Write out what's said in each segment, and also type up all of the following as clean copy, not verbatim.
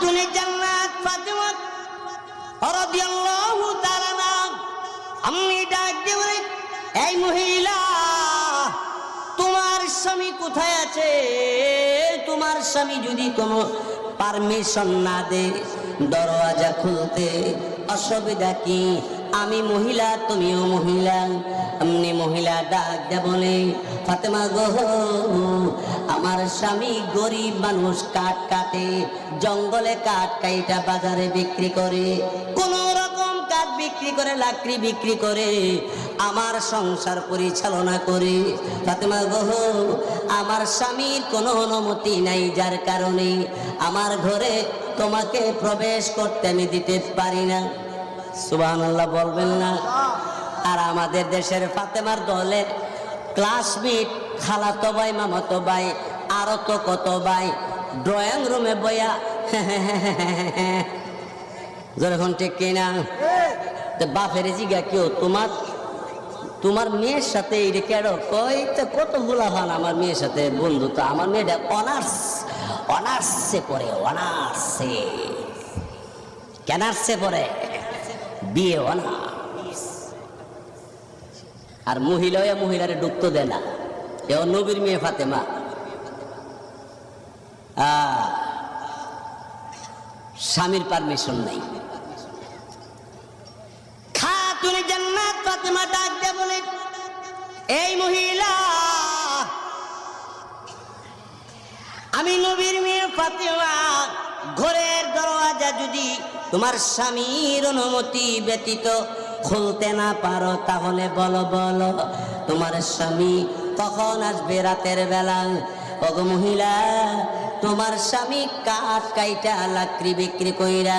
খাতুনে জান্নাত ফাতেমা রাদিয়াল্লাহু তাআলা আনহা আমি ডাক দিয়ে বলে, এই মহিলা, তোমার স্বামী কোথায় আছে? তোমার স্বামী যদি কোনো পারমিশন না দে দরওয়াজা খুলতে, অসুবিধা কি? আমি মহিলা, তুমিও মহিলা। এমনি মহিলা ডাক দে বলে, ফাতেমা গো, আমার স্বামী গরিব মানুষ, কাঠ কাটে, জঙ্গলে কাঠ কাইটা বাজারে বিক্রি করে, কোন রকম কাঠ বিক্রি করে, লাকড়ি বিক্রি করে আমার সংসার পরিচালনা করে। ফাতেমা গো, আমার স্বামীর কোনো অনুমতি নাই, যার কারণে আমার ঘরে তোমাকে প্রবেশ করতে আমি দিতে পারি না। সুবহানাল্লাহ বলবেন না? আর আমাদের দেশের ফাতেমার দলের ক্লাসমেট, খালাতো ভাই, মামাতো ভাই, আরো তো কত ভাই ড্রয়িং রুমে বইয়া যখন ঠিক কিনা বাপের জিগা কেউ তোমার মেয়ের সাথে এই কেন কই, তো কতগুলা হন আমার মেয়ের সাথে বন্ধু, তো আমার মেয়েটা অনার্সে পড়ে, অনার্সে ক্যানার্সে পড়ে, বিয়ে অনার্স। আর মহিলারে ঢুকতে দেয় না, এ নবীর মেয়ে ফাতেমা। স্বামীর পারমিশন নাই। খাতুনে জান্নাত ফাতেমা ডাক দিয়ে বলে, এই মহিলা, আমি নবীর মেয়ে ফাতেমা, ঘরের দরওয়াজা যদি তোমার স্বামীর অনুমতি ব্যতীত খুলতে না পারো, তাহলে বলো তোমার স্বামী কখন আসবে রাতের বেলা? ওগো মহিলা, তোমার স্বামী কাঠ কাইটা লাকড়ি বিক্রি কইরা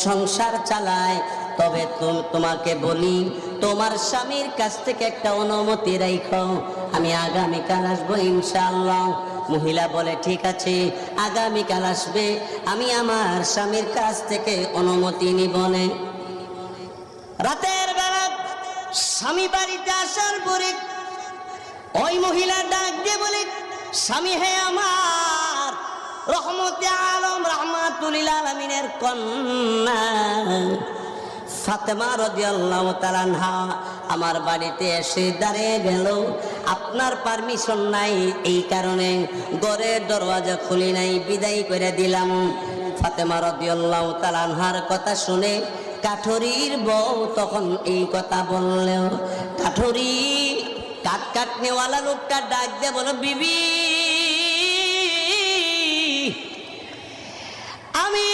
সংসার চালায়, তবে তোমাকে বলি, তোমার স্বামীর কাছ থেকে একটা অনুমতি রাখো, আমি আগামীকাল আসবো ইনশাআল্লাহ। মহিলা বলে, ঠিক আছে, আগামীকাল আসবে, আমি আমার স্বামীর কাছ থেকে অনুমতি নিব না। রাতের বেলা স্বামী বাড়িতে আসার পরে ওই মহিলা ডাক দিয়ে বলে, স্বামী হে আমার, রহমতে আলম রাহমাতুল লিল আলামিনের কন্যা ফাতেমা রাদিয়াল্লাহু তাআলা আনহা আমার বাড়িতে এসে দাঁড়িয়ে গেল। আপনার পারমিশন নাই, এই কারণে ঘরের দরওয়াজা খুলি নাই, বিদায় করে দিলাম। ফাতেমা রাদিয়াল্লাহু তাআলা আনহার কথা শুনে কাঠুরির বউ তখন এই কথা বললেও, কাঠুরি কাটনেওয়ালা লোকটা ডাক দিয়ে বলো, বিবি, আমি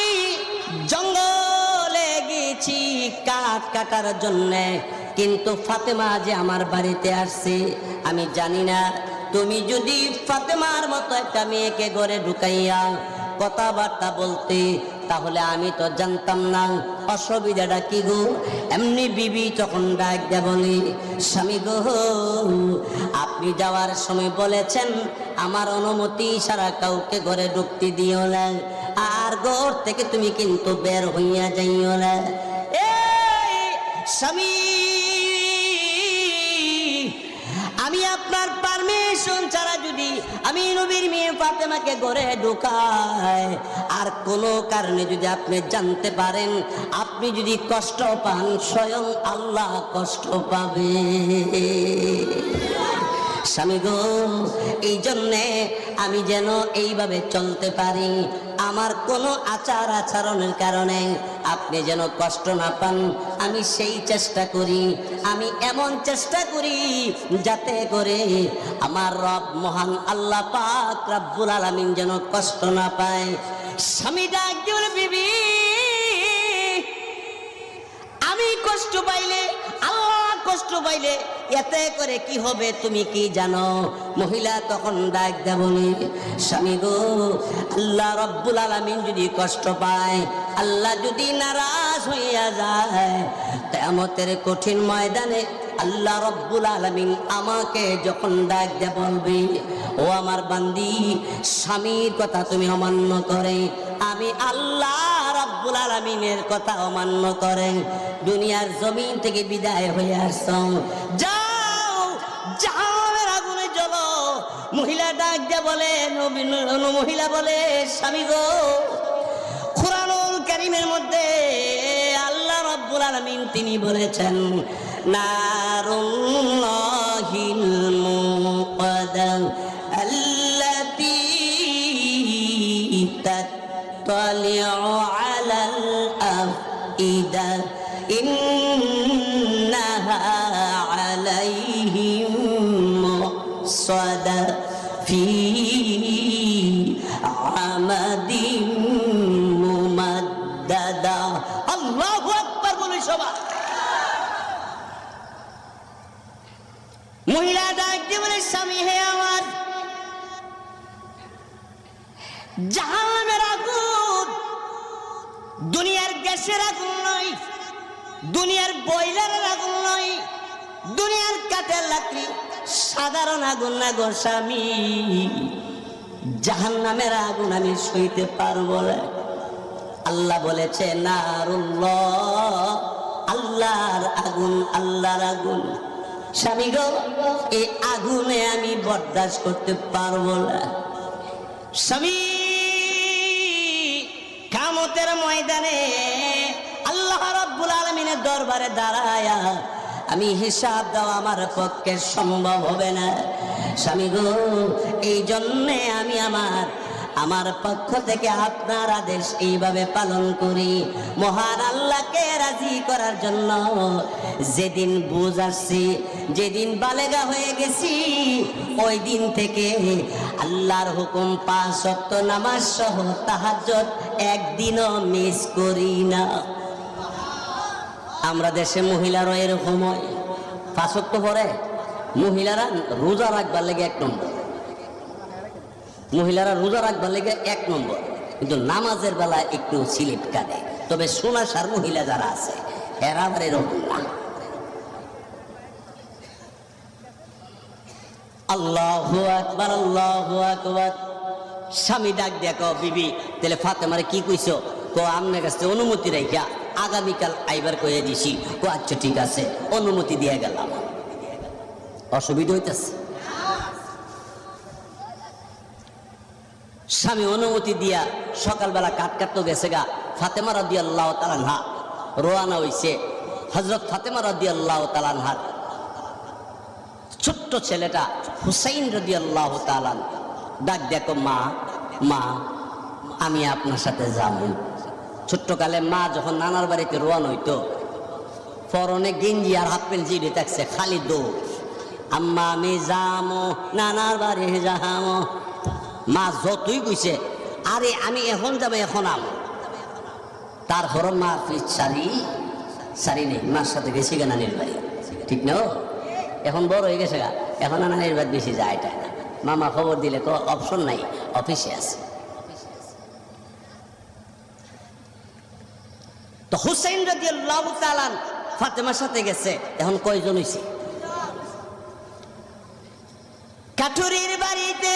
জঙ্গলে গেছি কাঠ কাটার জন্য, কিন্তু ফাতেমা যে আমার বাড়িতে আসছে আমি জানি না। তুমি যদি ফাতেমার মতো একটা মেয়েকে ঘরে ঢুকাইয়া কথাবার্তা বলতে, তাহলে আমি তো জানতাম না অসুবিধাটা কি গো। এমনি বিবি তখন ডাক দিয়ে বলে, স্বামী গো, আপনি যাওয়ার সময় বলেছেন আমার অনুমতি ছাড়া কাউকে ঘরে ঢুকতে দিও না, আর ঘর থেকে তুমি কিন্তু বের হইয়া যাইও না। স্বামী, আমি আপনার পারমিশন ছাড়া যদি আমি নবীর মেয়ে ফাতেমাকে ঘরে ঢুকাই, আর কোনো কারণে যদি আপনি জানতে পারেন, আপনি যদি কষ্ট পান, স্বয়ং আল্লাহ কষ্ট পাবে। স্বামী গো, এই জন্যে আমি যেন এইভাবে চলতে পারি, আমার কোনো আচার আচরণের কারণে আপনি যেন কষ্ট না পান, আমি সেই চেষ্টা করি। আমি এমন চেষ্টা করি যাতে করে আমার রব মহান আল্লাহ পাক রব্বুল আলামিন যেন কষ্ট না পায়। স্বামী ডাক দিয়ে, বিবি, আমি কষ্ট পাইলে, আল্লাহ কষ্ট পাইলে এতে করে কি হবে তুমি কি জানো? মহিলা তখন ডাক দিয়ে বলে, স্বামী গো, আল্লাহ রব্বুল আলামিন যদি কষ্ট পায়, আল্লাহ যদি নারাজ হইয়া যায়, কিয়ামতের কঠিন ময়দানে আল্লাহ রব্বুল আলামিন আমাকে যখন ডাক দিয়ে বলবে, ও আমার বান্দি, স্বামীর কথা তুমি অমান্য করে, আমি আল্লাহ রব্বুল আলামিনের কথা অমান্য করে দুনিয়ার জমিন থেকে বিদায় হয়ে আসছো, যাও জাহান্নামের আগুনে জ্বলো। মহিলা ডাক দিয়ে বলে, মহিলা বলে, স্বামী গো, কোরআন রব্বুল আলামিন তিনি বলেছেন নারুল্লাহিল মুকাদ্দা আল্লাতী তাত্তালিউ আলাল আফইদা ইন্নাহা আলাইহিম মুসাদা ফি আমাদিন মুমাদ্দাদা। আল্লাহু আকবার বলে সবাই। মহিলা ডাক দিয়ে বলে স্বামী হে আমার, জাহান্নামের আগুন দুনিয়ার গ্যাসের আগুন নয়, দুনিয়ার বয়লারের আগুন নয়, দুনিয়ার কাঠের লাকড়ি সাধারণ আগুন না গো স্বামী, জাহান্নামের আগুন আমি সইতে পারবো না। আল্লাহ বলেছে নারুল্লাহ, আল্লাহর আগুন, আল্লাহর আগুন। স্বামী গো এই আগুনে আমি বরদাস্ত করতে পারবো না। স্বামী কিয়ামতের ময়দানে আল্লাহ রাব্বুল আলামিনের দরবারে দাঁড়ায়া আমি হিসাব দেওয়া আমার পক্ষে সম্ভব হবে না। স্বামী গো এই জন্যে আমি আমার পক্ষ থেকে আপনার আদেশ এইভাবে পালন করি, মহান আল্লাহকে রাজি করার জন্য। যেদিন বুঝ আসছি, যেদিন বালেগা হয়ে গেছি, ওই দিন থেকে আল্লাহর হুকুম 5 ওয়াক্ত নামাজ সহ তাহাজ্জুদ একদিনও মিস করি না। আমরা দেশে মহিলারা এরকম হয়, 5 ওয়াক্ত পরে মহিলারা রোজা রাখবার লেগে 1 নম্বর, মহিলারা রোজা রাখবার লেগে 1 নম্বর, কিন্তু নামাজের বেলায় একটু সিলিপ কাটে। তবে সোনাসার মহিলা যারা আছে এরা আবার এরকম না। আল্লাহু আকবার, আল্লাহু আকবার। স্বামী ডাক দিয়া কও বিবি তাহলে ফাতেমারে কি কইছো? কো আমনের কাছে অনুমতি রাইখা আগামীকাল আইবার কইয়া দিছি। কো আচ্ছা ঠিক আছে, অনুমতি দিয়ে গেলাম। অসুবিধা হইতেছে? স্বামী অনুমতি দিয়া সকালবেলা কাটতে গেছে গা। ফাতেমা রাদিয়াল্লাহু তাআলা আনহা রওনা হইছে। হযরত ফাতেমা রাদিয়াল্লাহু তাআলা আনহার ছোট্ট ছেলেটা হুসাইন রাদিয়াল্লাহু তাআলা ডাক দেখো মা, মা আমি আপনার সাথে যাব। ছোট্টকালে মা যখন নানার বাড়িতে রওনা হইতো, পরনে গেঞ্জি আর হাফ প্যান্ট জিরে থাকছে, খালি দৌড়, আম্মা আমি যামো নানার বাড়ি যামো। মা যতই কইছে আরে আমি এখন যাবো, এখন আম, তারপর মা সারি নেই, মার সাথে গেছি গা নানির বাড়ি, ঠিক না? এখন বড় হয়ে গেছে গা, এখন নানির বাড়ি বেশি যায় না। মামা খবর দিলে তো অপশন নাই, অফিসে আছে। তো হুসাইন রাদিয়াল্লাহু তাআলা ফাতেমার সাথে গেছে। এখন কয়জন হইছে? কাঠুরির বাড়িতে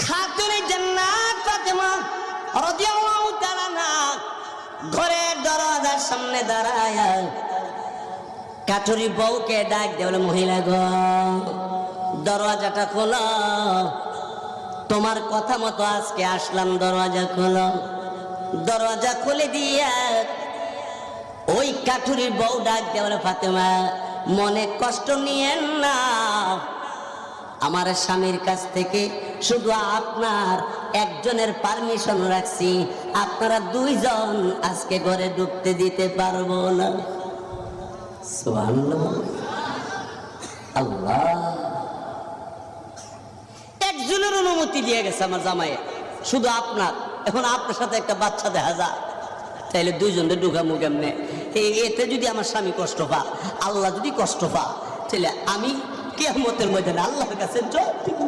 খাতুনে জান্নাত ফাতেমা রাদিয়াল্লাহু তাআলা ঘরের দরজার সামনে দাঁড়ায়া কাঠুরি বউকে ডাক দিয়ে বলে মহিলা গো দরজাটা খোলো, তোমার কথা মতো আজকে আসলাম, দরজা খোলো। দরজা খুলে দিয়া ওই কাঠুরির বউ ডাক দিয়ে বলে ফাতেমা মনে কষ্ট নিয়েন না, আমার স্বামীর কাছ থেকে শুধু আপনার একজনের পারমিশন রাখছি, আপনারা 2 জন আজকে ঘরে ঢুকতে দিতে পারবো না। সুবহানাল্লাহ, আল্লাহ একজনের অনুমতি দিয়ে গেছে আমার জামাই, শুধু আপনার। এখন আপনার সাথে একটা বাচ্চা দেখা যায়, তাইলে 2 জনের ঢুকামু কেমনে? এতে যদি আমার স্বামী কষ্ট পা, আল্লাহ যদি কষ্ট পা, তাহলে আমি কিয়ামতের ময়দানে আল্লাহর কাছে জবাব দিব।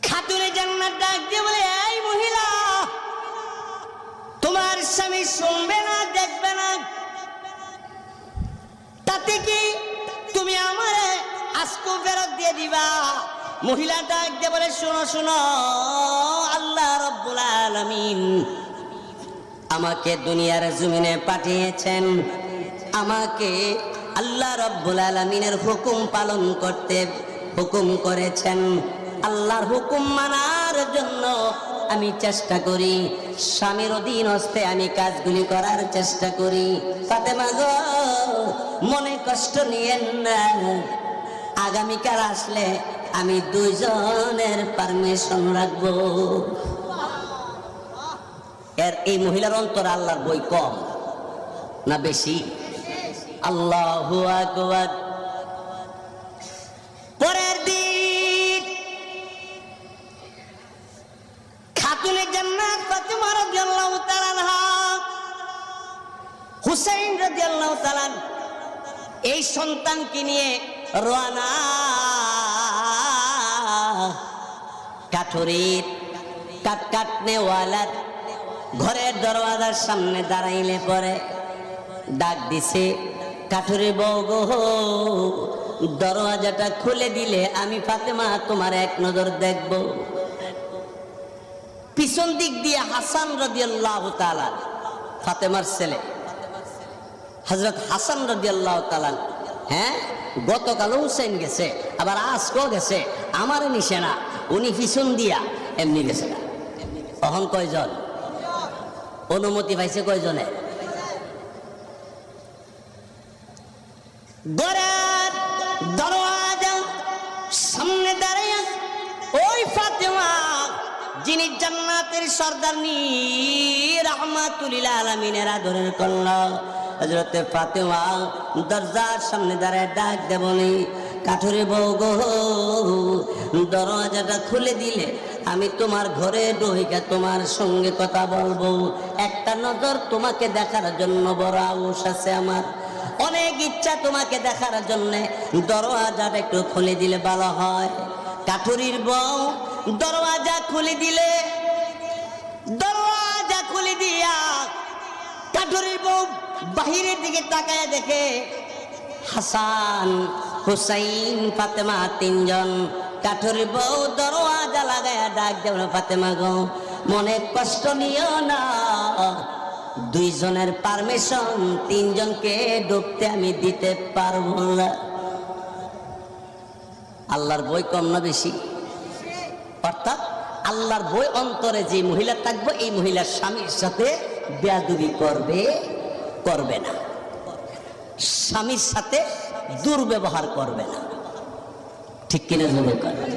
খাতুনে জান্নাত ডাক দিয়ে বলে এই মহিলা, তোমার স্বামী শুনবে না, দেখবে না, তাতে কি তুমি আমারে আজকে ফেরত দিয়ে দিবা? মহিলা ডাক দিয়ে বলে শোনো শোনো, আল্লাহ রাব্বুল আলামিন আমাকে দুনিয়ার জমিনে পাঠিয়েছেন, আমাকে আল্লাহ রাব্বুল আলামিনের হুকুম পালন করতে হুকুম করেছেন। আল্লাহর হুকুম মানার জন্য আমি চেষ্টা করি, স্বামীর অধীন হস্তে আমি কাজগুলি করার চেষ্টা করি। ফাতেমা গো, মনে কষ্ট নিয়েন না, আগামীকাল আসলে আমি দুইজনের পারমিশন রাখবো। এই মহিলার অন্তর আল্লাহর বই কম না বেশি? আল্লাহু আকবার। পরের দিন খাতুনে জান্নাত ফাতেমা রাদিয়াল্লাহু তাআলা আনহা, হুসাইন রাদিয়াল্লাহু তাআলা এই সন্তানকে নিয়ে রওনা কাঠুরির কাটনেওয়ালার ঘরের দরওয়াজার সামনে দাঁড়াইলে পরে ডাক দিছে, কাঠুরি বউ গো, দরওয়াজাটা খুলে দিলে আমি ফাতেমা তোমার এক নজর দেখব। পিছন দিক দিয়ে হাসান রাদিয়াল্লাহু তাআলা, ফাতেমার ছেলে হযরত হাসান রাদিয়াল্লাহু তাআলা, হ্যাঁ গতকাল হুসাইন গেছে, আবার আজকেও গেছে, আমার নিশে না, উনি পিছন দিয়া এমনি গেছে। তখন কয়জন অনুমতি পাইছে? কয়জনে? দরওয়াজা সামনে দাঁড়িয়ে ওই ফাতেমা, যিনি জান্নাতের সর্দারনি, রাহমাতুল লিল আলামিনের আদরের কন্যা হযরতে ফাতেমা দরজার সামনে দাঁড়িয়ে ডাক দেবনি, কাঠুরে বউ গো, দরওয়াজাটা খুলে দিলে আমি তোমার ঘরে ঢুকে তোমার সঙ্গে কথা বলবো। একটা নজর তোমাকে দেখার জন্য বড় আউস আছে আমার, অনেক ইচ্ছা তোমাকে দেখার জন্য, দরওয়াজাটা একটু খুলে দিলে ভালো হয়। কাঠুরির বউ দরওয়াজা খুলে দিলে, দরওয়াজা খুলে দিয়া কাঠুরির বউ বাহিরের দিকে তাকায় দেখে হাসান, হুসাইন, ফাতেমা তিনজন। কাঠুরির বউ দরওয়াজা লাগায়া ডাক দেব, ফাতেমা গো, মনে কষ্ট নিও না, দুইজনের পারমিশন তিনজনকে ঢুকতে আমি দিতে পারবো না। আল্লাহর বই কম না বেশি? অর্থাৎ আল্লাহর বই অন্তরে যে মহিলা থাকবে, এই মহিলার স্বামীর সাথে বেয়াদবি করবে না, স্বামীর সাথে দুর্ব্যবহার করবে না। ঠিক কিনা জোরে করবে?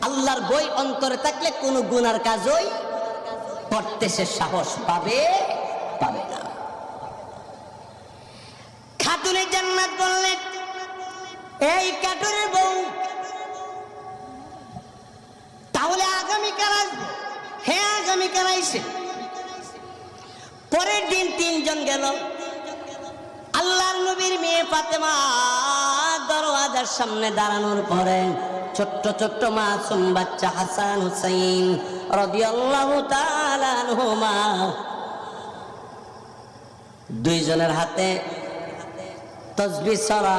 আল্লাহর বই অন্তরে থাকলে কোনো গুনার কাজই করতে সে সাহস পাবে না। খাতুনে জান্নাত বললেন, এই কাঠুরের বউ তাহলে আগামীকাল আসবে? হ্যাঁ, আগামীকাল আইসে। পরের দিন তিনজন গেল। আল্লাহর নবীর মেয়ে ফাতেমা দরওয়াজার সামনে দাঁড়ানোর পরে ছোট্ট ছোট্ট মাসুম বাচ্চা হাসান হুসাইন রাদিয়াল্লাহু তাআলা আনহুমা, দুইজনের হাতে তসবিহ ছড়া,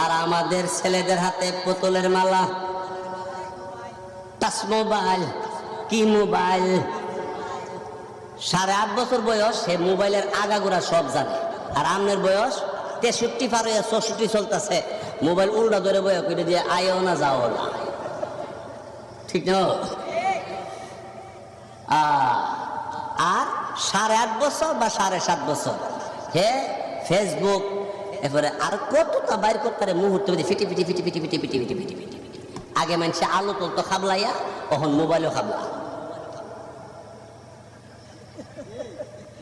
আর আমাদের ছেলেদের হাতে পুতুলের মালা, টাচ মোবাইল। কি মোবাইল? 8.5 বছর বয়স, সে মোবাইলের আগাগোড়া সব জানে। আর আমনের বয়স 63 পার হয়ে 64 চলতেছে, মোবাইল উল্টা ধরে বয়া করে দিয়ে আয়ও না যাও না। ঠিক না? আর 8.5 বছর বা 7.5 বছর হে ফেসবুক, এরপরে আর কতটা বাইর করতে পারে মুহূর্তে ফিটি ফিটি ফিটি ফিটি ফিটি ফিটি ফিটি ফিটি ফিটি। আগে মানুষে আলো তুলতো খাবলাইয়া, তখন মোবাইলও খাবলা।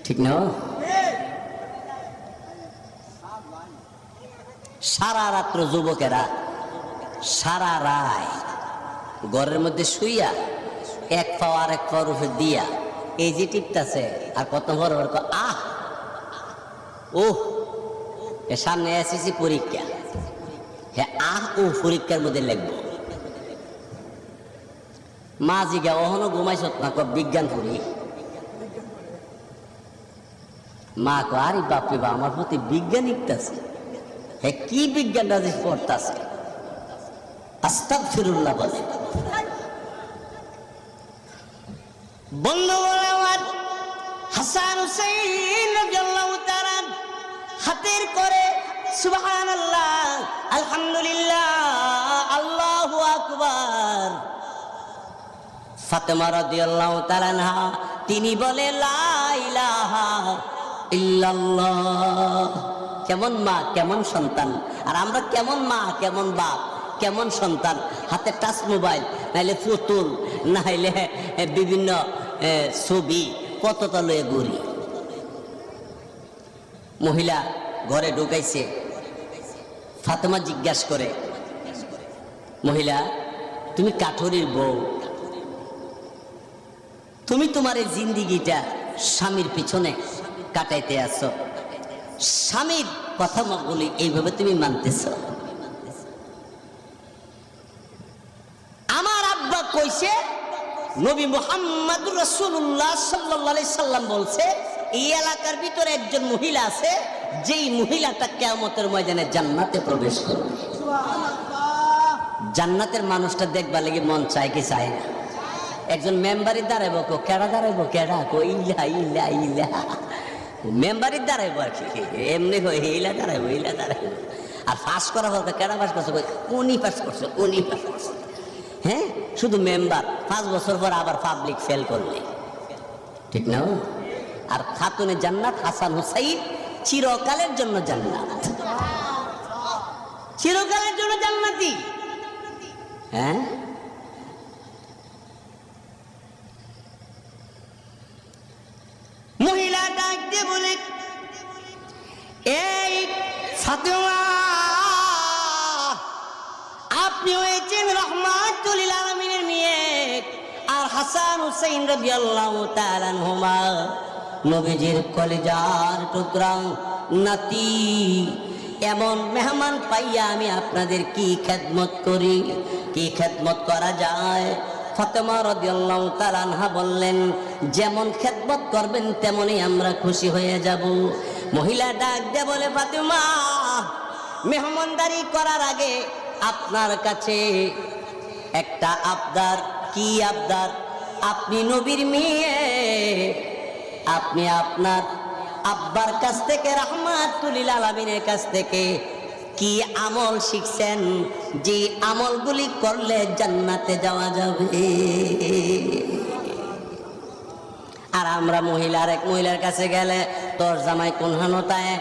ঠিক না? সারা রাত্র যুবকেরা সারা রায় ঘরের মধ্যে শুইয়া এক পাও আর এক পাওয়ার উপর দিয়া এই যে টিপটাছে, আর কত বড় বড় আহ ও সামনে এসেছি পরীক্ষা, হ্যাঁ আহ ও পরীক্ষার মধ্যে লিখবো। মা জিগা ওহনো ঘুমাইছ না, বিজ্ঞান পড়ি। মা কো আরে বাপরে বা, আমার প্রতি বিজ্ঞান লিখতেছে। হ্যাঁ কি বিজ্ঞানটা যে পড়তেছে? আস্তাগফিরুল্লাহ বলে। বন্ধু বলে আমার হাসান হুসাইন রাদিয়াল্লাহু তাআলা হাতের করে সুবহানাল্লাহ, আলহামদুলিল্লাহ, আল্লাহু আকবার ফাতেমা রাদিয়াল্লাহু তাআলা আনহা তিনি বলে লা ইলাহা ইল্লাল্লাহ। কেমন মা কেমন সন্তান, আর আমরা কেমন মা কেমন বাপ কেমন সন্তান। হাতে টাচ মোবাইল, নাইলে পুতুল, নাইলে বিভিন্ন ছবি, কতটা লয়ে ঘুরি। মহিলা ঘরে ঢুকাইছে, ফাতেমা জিজ্ঞাসা করে, মহিলা তুমি কাঠুরির বউ, তুমি তোমার এই জিন্দিগিটা স্বামীর পিছনে কাটাইতে আসো, স্বামীর কথা বলি এইভাবে তুমি মানতেছ? আমার আব্বা কইছে, নবী মুহাম্মদুর রাসূলুল্লাহ সাল্লাল্লাহু আলাইহি সাল্লাম বলছে, এই এলাকার ভিতরে একজন মহিলা আছে, যেই মহিলাটা কিয়ামতের ময়দানে জান্নাতে প্রবেশ করবে। জান্নাতের মানুষটা দেখবা লাগি মন চায় কি চায় না? একজন মেম্বারি দাঁড়াইব, কেডা দাঁড়াইব, কেডা ইলা ইলা ইলা মেম্বারি দাঁড়াইব আর কি, এমনি ইলা দাঁড়াইব, ইলা দাঁড়াইব। আর পাস করা হোক, কেডা পাস করছে, উনি পাস করছে, উনি পাস করছে। হ্যাঁ, শুধু মেম্বার 5 বছর পর আবার পাবলিক ফেল করলে, ঠিক না? আর খাতুনে জান্নাত হাসান হুসাইন চিরকালের জন্য জান্নাত, চিরকালের জন্য জান্নাতি। হ্যাঁ, মহিলা ডাক দিয়ে বলে, এই ফাতেমা, আপনি হয়েছেন রাহমাতুল লিল আলামিনের মেয়ে, আর হাসান হুসাইন রাদিয়াল্লাহু তাআলা আনহুমা নবীজির কলিজার টুকরা নাতি। এমন মেহমান পাইয়া আমি আপনাদের কি খেদমত করি, কি খেদমত করা যায়? ফাতেমা রাদিয়াল্লাহু তাআলা আনহা বললেন, যেমন খেদমত করবেন তেমনই আমরা খুশি হয়ে যাব। মহিলা ডাক দিয়ে বলে, ফাতেমা, মেহমানদারি করার আগে আপনার কাছে একটা আবদার। কি আবদার? আপনি নবীর মেয়ে, আপনি আপনার আব্বার কাছ থেকে, রাহমাতুল লিল আলামিনের কাছ থেকে কি আমল শিখছেন, যে আমলগুলি করলে জান্নাতে যাওয়া যাবে? আর আমরা মহিলার এক মহিলার কাছে গেলে, তোর জামাই কোন হানতায়,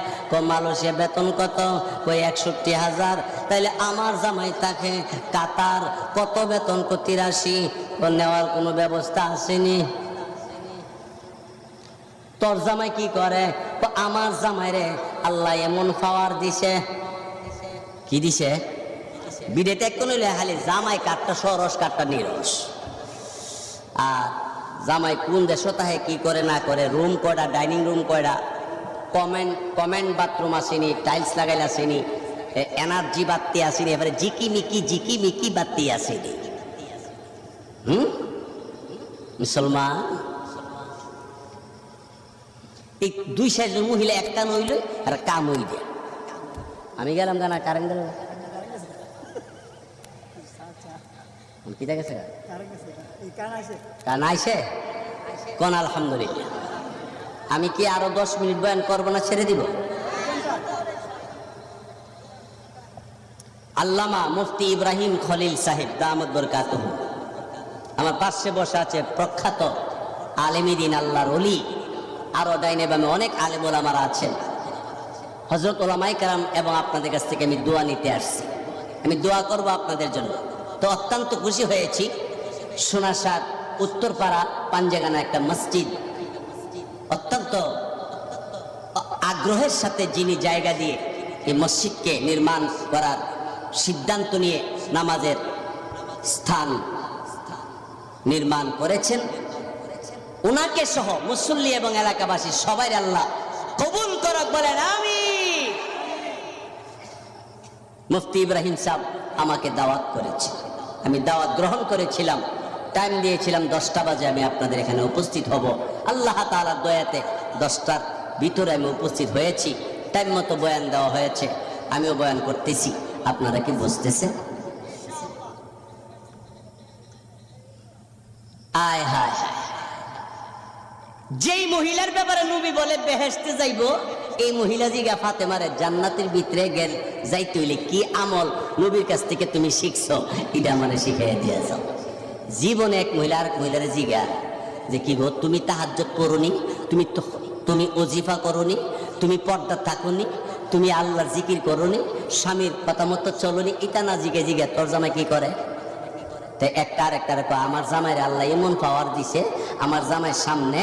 মালয়েশিয়া বেতন কত, কই 61,000। তাইলে আমার জামাই তাকে কাতার কত বেতন, 83। নেওয়ার কোনো ব্যবস্থা আসেনি? তোর জামাই কি করে? আমার জামাই রে আল্লাহ এমন পাওয়ার দিছে। কি দিছে? বিদেতে এক কোন খালি জামাই কাঠটা সরস, কাঠটা নিরস। আর জামাই কোন দেশ তাহে কি করে না করে, রুম কয়টা, ডাইনিং রুম কয়টা, কমেন্ট বাথরুম আসেনি, টাইলস লাগাইল আসেনি, এনার্জি বাতি আসেনি, এবারে জিকি মিকি বাতি আসেনি। মুসলমান এই 2 সাইজের মহিলা একটা নইল আর কাম হই দে। আমি গেলাম জানা কারেন্ট গেল কি দেখেছে কান আইসে কোন? আলহামদুলিল্লাহ। আমি কি আরো 10 মিনিট বয়ান করবো না ছেড়ে দিব? আল্লামা মুফতি ইব্রাহিম খলিল সাহেব দামাত বরকাতুহু আমার পাশে বসে আছে, প্রখ্যাত আলেমী দিন, আল্লাহর ওলি। আরো ডাইনে বামে অনেক আলেম ওলামারা আছেন, হযরত ওলামায়ে কেরাম, এবং আপনাদের কাছ থেকে আমি দোয়া নিতে আসছি। আমি দোয়া করব আপনাদের জন্য। তো অত্যন্ত খুশি হয়েছি, সোনারসাদ উত্তরপাড়া পাঞ্জেগানা একটা মসজিদ, অত্যন্ত আগ্রহের সাথে যিনি জায়গা দিয়ে এই মসজিদকে নির্মাণ করার সিদ্ধান্ত নিয়ে নামাজের স্থান নির্মাণ করেছেন, উনাকে সহ মুসল্লি এবং এলাকাবাসী সবাই আল্লাহ কবুল করুক, বলেন আমিন। মুফতি ইব্রাহিম সাহেব আমাকে দাওয়াত করেছে, আমি দাওয়াত গ্রহণ করেছিলাম, টাইম দিয়েছিলাম 10টা বাজে আমি আপনাদের এখানে উপস্থিত হব। আল্লাহ তাআলার দয়াতে 10টার ভিতরে আমি উপস্থিত হয়েছি, টাইম মতো বয়ান দেওয়া হয়েছে, আমিও বয়ান করতেছি। আপনারা কি বুঝতেছেন? আয় হায় হায়, যেই মহিলার ব্যাপারে নবী বলে বেহেশতে যাইব, এই মহিলা জিগা ফাতেমারে জান্নাতের ভিতরে গেল যাইতে হইলে কি আমল নবীর কাছ থেকে তুমি শিখছো, এটা আমারে শিখাইয়া দিয়ে যাও। জীবনে এক মহিলা আর মহিলার জিগা যে কি গো তুমি তাহাজ্জুদ করোনি, তুমি ওজিফা করোনি, তুমি পর্দা থাকোনি, তুমি আল্লাহর জিকির করোনি, স্বামীর কথা মতো চলোনি, এটা না জিগে জিগে তোর জামাই কি করে? তাই একটা আর একটা আমার জামাইয়ের আল্লাহ এমন পাওয়ার দিছে, আমার জামাইয়ের সামনে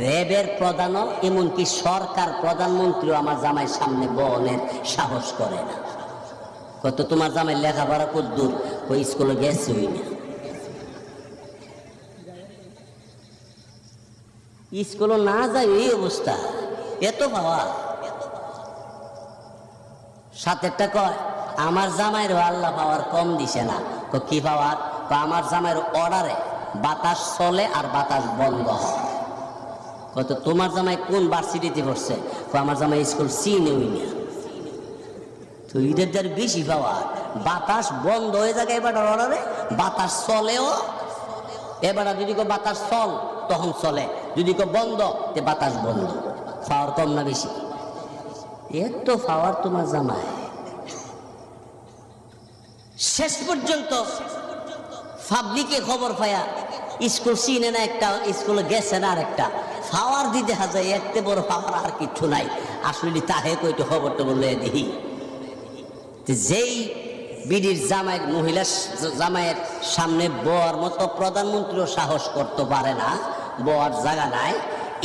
র্যাবের প্রধানও এমনকি সরকার প্রধানমন্ত্রীও আমার জামাইয়ের সামনে বনের সাহস করে না। কত তোমার জামাই লেখাপড়া কদ্দূর? ওই স্কুলে গেছে না, স্কুলে না যায় এই অবস্থা, এত পাওয়া। সাথেরটা কয় আমার জামাইয়েরও আল্লাহ পাওয়ার কম দিছে না। কি পাওয়ার? আমার জামাইয়ের অর্ডারে বাতাস চলে আর বাতাস বন্ধ হয়। কত তোমার জামাই কোন ভার্সিটিতে পড়ছে? আমার জামাই স্কুল চিনেই না। তো ঈদের দ্বার বেশি পাওয়ার, বাতাস বন্ধ হয়ে যায় এবার অর্ডারে, বাতাস চলেও। এবার যদি বাতাস চল তখন চলে, যদি বন্ধ তে বাতাস বন্ধ। পাওয়ার কম না বেশি? এত পাওয়ার তোমার জামাই। শেষ পর্যন্ত পাবলিকে খবর পায়া স্কুল চিনে না, একটা স্কুলে গেছে না, আর একটা পাওয়ার দিতে হাজায় এত বড় পাওয়ার আর কিচ্ছু নাই। আসলে তাহে কইতে খবরটা বললে দেখি যেই বিডির জামাই মহিলা জামাইয়ের সামনে বর মতো প্রধানমন্ত্রীও সাহস করতে পারে না, বর জায়গা নাই,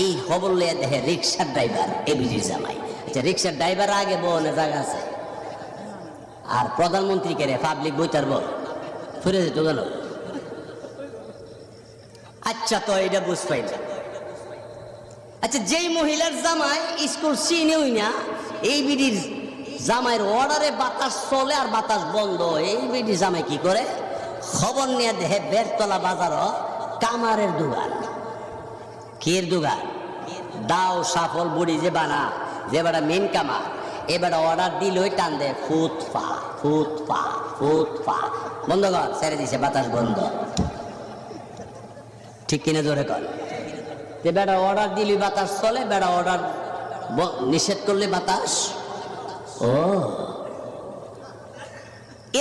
এই খবর লিয়ে দেখে রিক্সার ড্রাইভার এ বিডির জামাই। আচ্ছা রিক্সার ড্রাইভার আগে বনে জায়গা আছে, আর প্রধানমন্ত্রী কে রে পাবলিক বইটার বল ফিরে যেত গেল। আচ্ছা তো এটা বুঝ পাই না। আচ্ছা যেই মহিলার জামাই স্কুল চিনেই না, এই বিডির জামাইয়ের অর্ডারে বাতাস চলে আর বাতাস বন্ধ, এই বিডির জামাই কি করে? খবর নিয়ে দেখে বেরতলা বাজার কামারের দোকান। কির দোকান? দাও সাফল বুড়ি যে বানা, যে বেটা মেন কামার, এবার অর্ডার দিল ওই টান দেয় ফুত পা ফুত পা ফুত পা, বন্ধ কর, ছেড়ে দিছে বাতাস বন্ধ। ঠিক কিনা জোরে কর? যে বেটা অর্ডার দিলি বাতাস চলে, বেটা অর্ডার নিষেধ করলে বাতাস। ও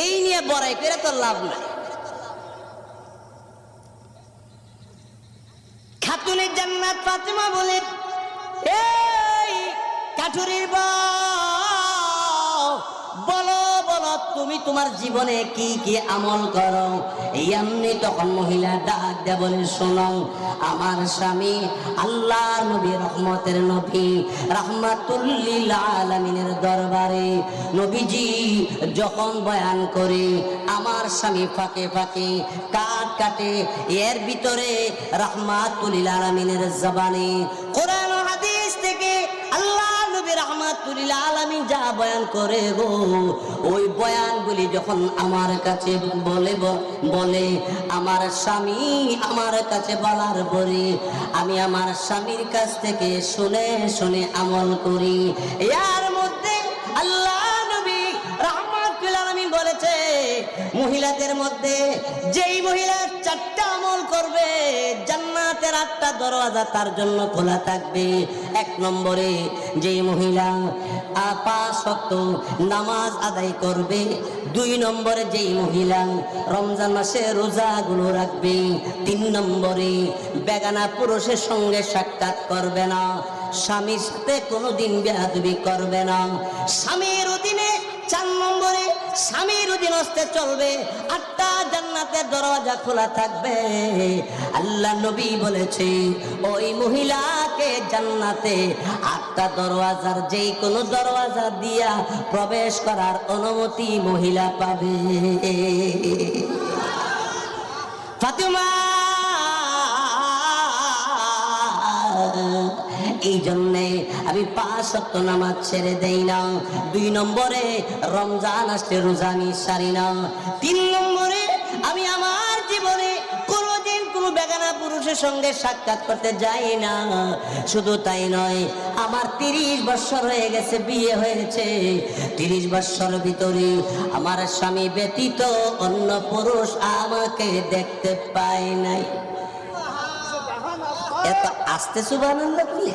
এই নিয়ে বড়াই করে তোর লাভ নাই। খাতুনে জান্নাত ফাতেমা বলে, এই কাঠুরির বউ, বলো বলো তুমি তোমার জীবনে কি কি আমল করো? এই এমনি তখন মহিলা ডাক দেয়া বলে, শোনো আমার স্বামী আল্লাহ নবী, রহমতের নবী, রাহমাতুল লিল আলামিনের দরবারে নবীজি যখন বয়ান করে, আমার স্বামী ফাঁকে ফাঁকে কাট কাটে, এর ভিতরে রাহমাতুল লিল আলামিনের জবানে কোরআন ও হাদিস থেকে আল্লাহ নবী রাহমাতুল লিল আলামিন যা বয়ান করে গো, ওই বয়ানগুলি যখন আমার কাছে বলে আমার স্বামী আমার কাছে বলার পরে আমি আমার স্বামীর কাছ থেকে শুনে শুনে আমল করি। এর মধ্যে আল্লাহ নবী রাহমাতুল লিল আলামিন বলেছে, মহিলাদের মধ্যে যেই মহিলা 4টা আমল করবে, জান্নাতের 8টা দরওয়াজা তার জন্য খোলা থাকবে। 1 নম্বরে যেই মহিলা 5 ওয়াক্ত নামাজ আদায় করবে। 2 নম্বরে যেই মহিলা রমজান মাসে রোজাগুলো রাখবে। 3 নম্বরে বেগানা পুরুষের সঙ্গে সাক্ষাৎ করবে না, স্বামীর সাথে কোনোদিন বেয়াদবি করবে না। স্বামীর অধীনে 4 নম্বরে স্বামীর অধীনস্থে চলবে। 8টা জান্নাতের দরওয়াজা খোলা থাকবে। আল্লাহ নবী বলেছে ওই মহিলাকে জান্নাতে 8টা দরওয়াজার যেই কোনো দরওয়াজা দিয়া প্রবেশ করার অনুমতি মহিলা পাবে। ফাতেমা এই জন্যে আমি 5 ওয়াক্ত নামাজ ছেড়ে দেই না। 2 নম্বরে রমজান আসলে রোজা আমি সারি না। 3 নম্বরে আমি আমার জীবনে কোনোদিন কোনো বেগানা পুরুষের সঙ্গে সাক্ষাৎ করতে যাই না। শুধু তাই নয়, আমার 30 বছর হয়ে গেছে, বিয়ে হয়েছে। 30 বছর ভিতরে আমার স্বামী ব্যতীত অন্য পুরুষ আমাকে দেখতে পায় নাই। এত আস্তে সুবহানাল্লাহ বলে।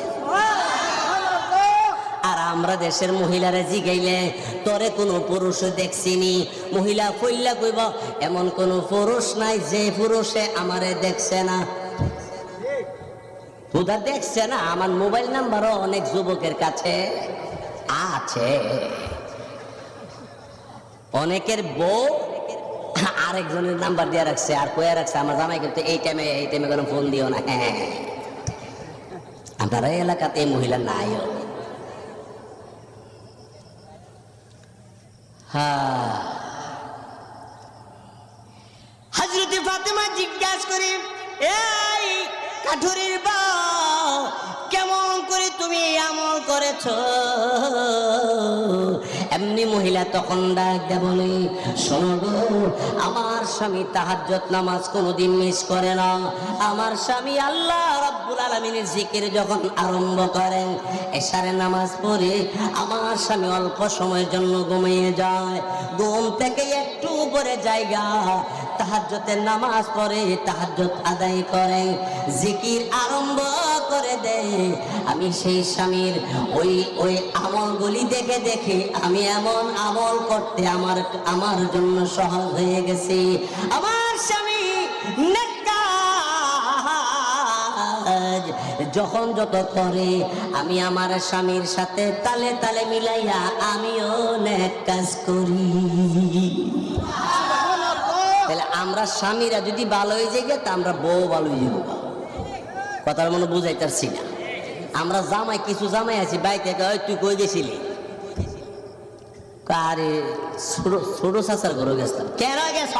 আর আমরা দেশের মহিলারা জিগাইলে তোরে কোনো পুরুষ দেখছিনি, মহিলা কইলা কইব এমন কোন পুরুষ নাই যে পুরুষে আমারে দেখছে না। হুদা দেখছে না, আমার মোবাইল নাম্বারও অনেক যুবকের কাছে আছে। অনেকের বউ আরেকজনের নাম্বার দিয়ে রাখছে আর কয়ে রাখছে আমার জামাই কিন্তু এই টাইমে কোনো ফোন দিও না। হ্যাঁ, আপনারা এলাকাতে এই মহিলা নাই। হযরতে ফাতেমা জিজ্ঞাসা করে, এই কাঠুরির বউ, কেমন করে তুমি আমল করেছ? এমনি মহিলা তখন ডাক দেয় বলে, শোনো গো, আমার স্বামী তাহাজ্জুদ নামাজ কোনোদিন মিস করে না। আমার স্বামী আল্লাহ রাব্বুল আলামিনের জিকির যখন আরম্ভ করেন, এশারে নামাজ পড়ে আমার স্বামী অল্প সময়ের জন্য ঘুমিয়ে যায়। ঘুম থেকে একটু উপরে জায়গা তাহাজ্জুদের নামাজ পড়ে, তাহাজ্জুদ আদায় করে, জিকির আরম্ভ করে দেয়। আমি সেই স্বামীর ওই আমলগুলি দেখে দেখে আমি এমন আমল করতে আমার জন্য সহজ হয়ে গেছে। আমার স্বামী নেককার যখন যত করে, আমি আমার স্বামীর সাথে তালে তালে মিলাইয়া আমিও নেক কাজ করি। তাহলে আমরা স্বামীরা যদি ভালো হয়ে যাই তা আমরা বউ ভালো হয়ে যাবো। কথার মনে বুঝাইতেছি না। আমরা জামাই, কিছু জামাই আছি বাই থেকে, তুই কই গেছিলি? আরে ছোট চাচার ঘরে গেছিলাম। কেন গেছ?